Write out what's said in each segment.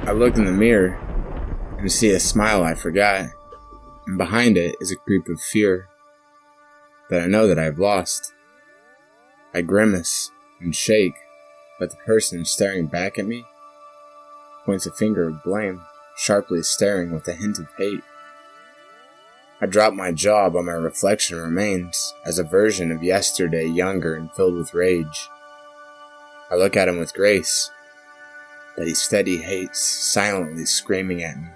I look in the mirror and see a smile I forgot, and behind it is a creep of fear that I know that I have lost. I grimace and shake, but the person staring back at me points a finger of blame, sharply staring with a hint of hate. I drop my jaw, but my reflection remains as a version of yesterday, younger and filled with rage. I look at him with grace, but he steady hates, silently screaming at me.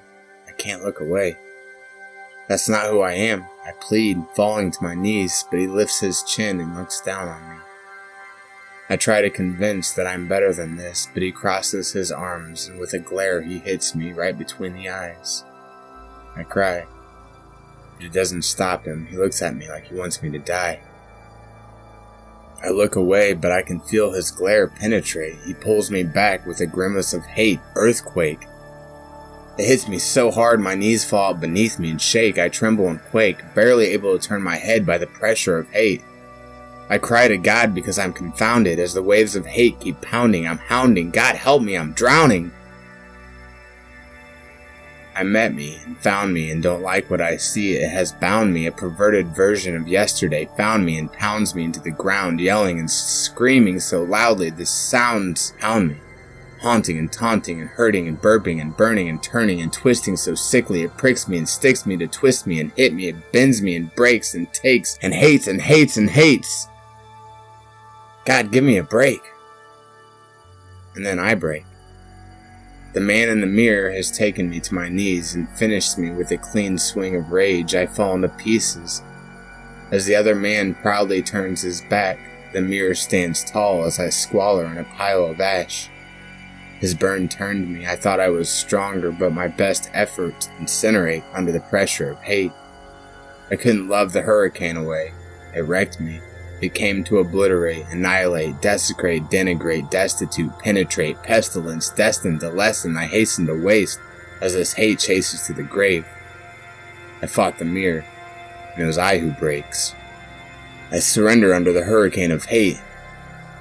I can't look away. That's not who I am, I plead, falling to my knees, but he lifts his chin and looks down on me. I try to convince that I'm better than this, but he crosses his arms, and with a glare he hits me right between the eyes. I cry, but it doesn't stop him. He looks at me like he wants me to die. I look away, but I can feel his glare penetrate. He pulls me back with a grimace of hate, earthquake. It hits me so hard my knees fall out beneath me and shake. I tremble and quake, barely able to turn my head by the pressure of hate. I cry to God because I'm confounded as the waves of hate keep pounding. I'm hounding. God help me, I'm drowning. I met me and found me and don't like what I see. It has bound me, a perverted version of yesterday, found me and pounds me into the ground, yelling and screaming so loudly the sounds pound me, haunting and taunting and hurting and burping and burning and turning and twisting so sickly it pricks me and sticks me to twist me and hit me. It bends me and breaks and takes and hates and hates and hates. God, give me a break. And then I break. The man in the mirror has taken me to my knees and finished me with a clean swing of rage. I fall into pieces. As the other man proudly turns his back, the mirror stands tall as I squalor in a pile of ash. His burn turned me. I thought I was stronger, but my best effort to incinerate under the pressure of hate. I couldn't love the hurricane away. It wrecked me. It came to obliterate, annihilate, desecrate, denigrate, destitute, penetrate, pestilence, destined to lessen. I hasten to waste as this hate chases to the grave. I fought the mirror, and it was I who breaks. I surrender under the hurricane of hate.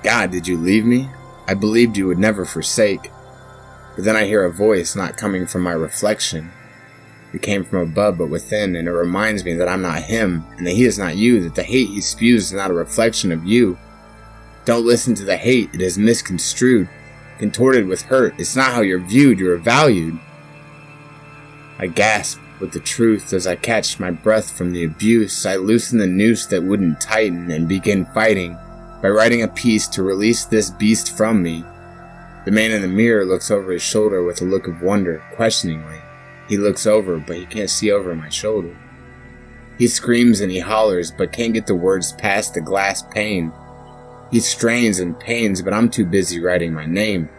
God, did you leave me? I believed you would never forsake. But then I hear a voice not coming from my reflection. It came from above but within, and it reminds me that I'm not him, and that he is not you, that the hate he spews is not a reflection of you. Don't listen to the hate, it is misconstrued, contorted with hurt. It's not how you're viewed, you are valued. I gasp with the truth as I catch my breath from the abuse. I loosen the noose that wouldn't tighten and begin fighting by writing a piece to release this beast from me. The man in the mirror looks over his shoulder with a look of wonder, questioningly. He looks over, but he can't see over my shoulder. He screams and he hollers, but can't get the words past the glass pane. He strains and pains, but I'm too busy writing my name.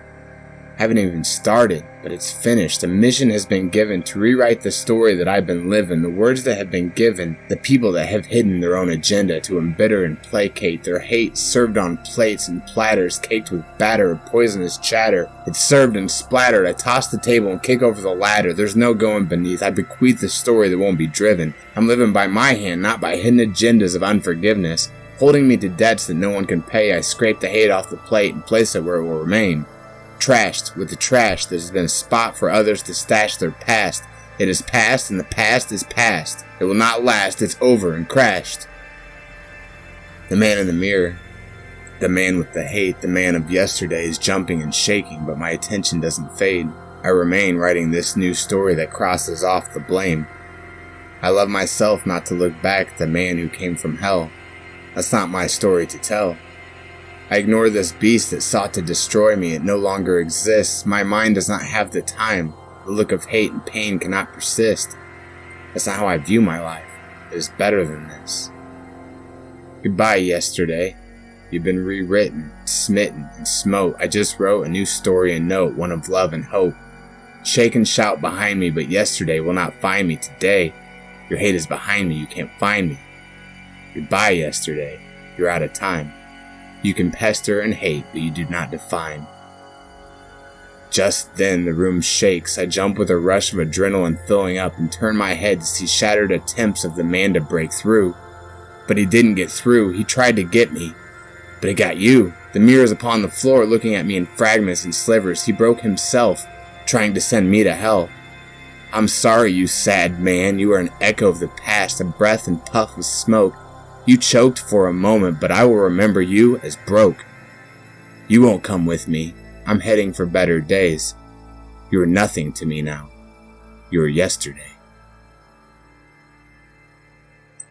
I haven't even started, but it's finished. A mission has been given to rewrite the story that I've been living, the words that have been given, the people that have hidden their own agenda to embitter and placate, their hate served on plates and platters caked with batter of poisonous chatter. It's served and splattered. I toss the table and kick over the ladder. There's no going beneath. I bequeath the story that won't be driven. I'm living by my hand, not by hidden agendas of unforgiveness. Holding me to debts that no one can pay, I scrape the hate off the plate and place it where it will remain. Trashed with the trash that has been a spot for others to stash their past. It is past and the past is past. It will not last. It's over and crashed. The man in the mirror, the man with the hate, the man of yesterday is jumping and shaking, but my attention doesn't fade. I remain writing this new story that crosses off the blame. I love myself not to look back at the man who came from hell. That's not my story to tell. I ignore this beast that sought to destroy me. It no longer exists. My mind does not have the time. The look of hate and pain cannot persist. That's not how I view my life. It is better than this. Goodbye, yesterday. You've been rewritten, smitten, and smote. I just wrote a new story and note, one of love and hope. Shake and shout behind me, but yesterday will not find me today. Your hate is behind me. You can't find me. Goodbye, yesterday. You're out of time. You can pester and hate, but you do not define. Just then, the room shakes. I jump with a rush of adrenaline filling up and turn my head to see shattered attempts of the man to break through. But he didn't get through. He tried to get me. But he got you. The mirror is upon the floor looking at me in fragments and slivers. He broke himself. trying to send me to hell. I'm sorry, you sad man. You are an echo of the past, a breath and puff of smoke. You choked for a moment, but I will remember you as broke. You won't come with me. I'm heading for better days. You are nothing to me now. You were yesterday.